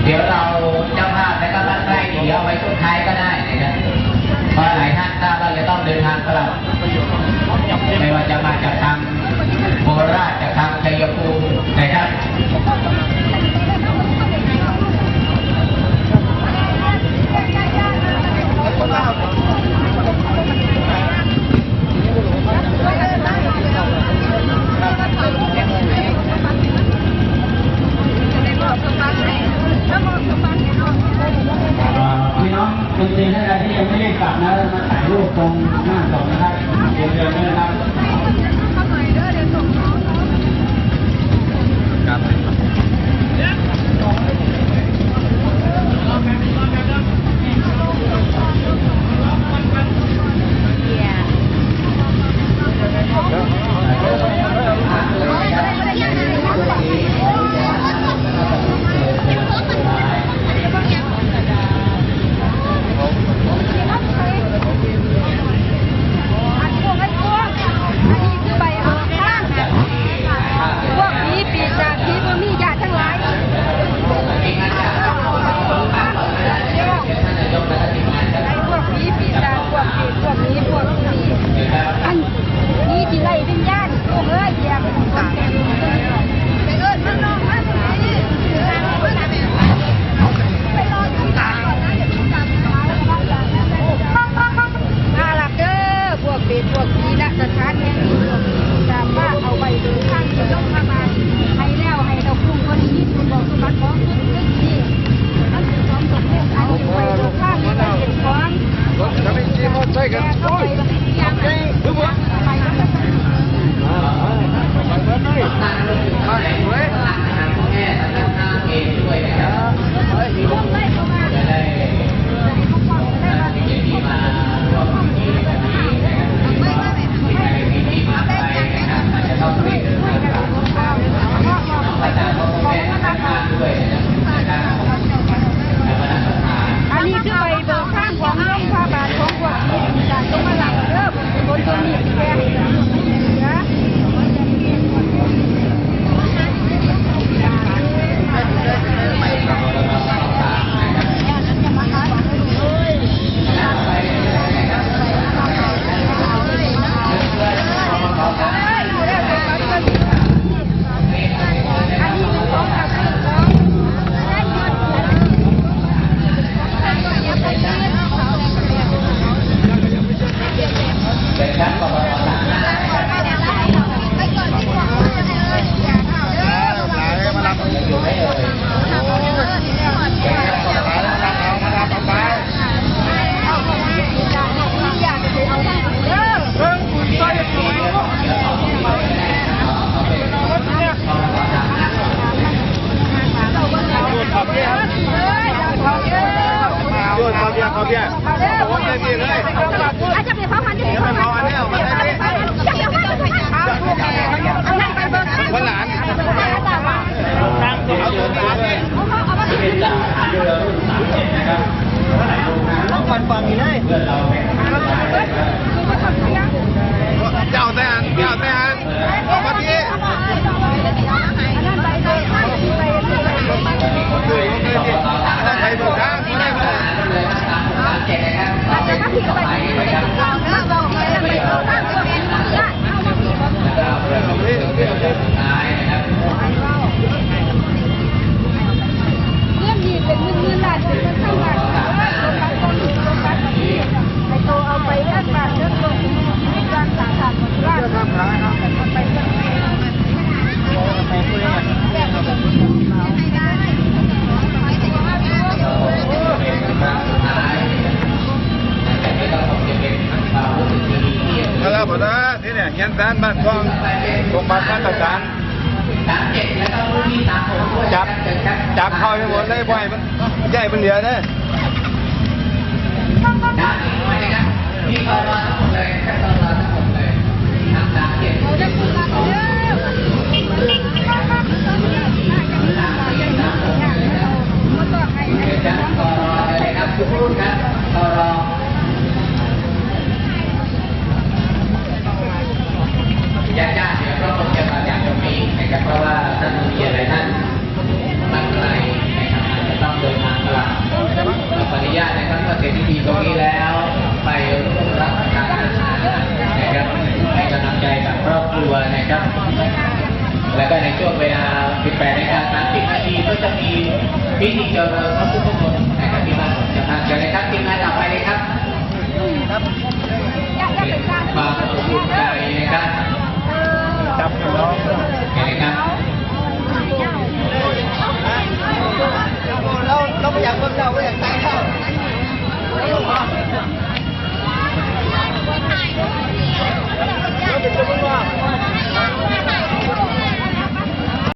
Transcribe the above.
เดี๋ยวเราเจ้าภาพและก็ท่านใกล้ดีเอาไว้ช่วงท้ายก็ได้นะครับเพราะหลายท่านทราบว่าจะต้องเดินทางกลับไม่ว่าจะมาจากทางโคราชจากทางชัยภูมินะครับพี่น้องคนจีนท่านใดที่ยังไม่ได้กลับนะมาถ่ายรูปตรงหน้าศพนะครับเดี๋ยวด้วยนะครับเจ้าแต่ออกมาทีใครบอกนะแล้วผมนะที่เนี่ยเขียนแสนบ้านกองโรงพยาบาลบ้านต่างๆจับเข้าไปหมดเลยบ่อยมันใหญ่เป็นเดียวเนี่ยนี่ก็รอทั้งหมดเลยก็รอทั้งหมดเลยทางการเก็บเดี๋ยวจะรอเลยครับทุกรุ่นครับรอญาติเดี๋ยวก็คงจะมาจากตรงนี้นะครับเพราะว่าท่านมีอะไรท่านตั้งใจนะครับจะต้อง แล้วก็ในช่วงเวลา 18:30 นาทีก็จะมีพิธีเจริญพระพุทธมนต์นะครับที่บ้านผมจะพาเชิญเลยครับทีมงานต่อไปเลยครับ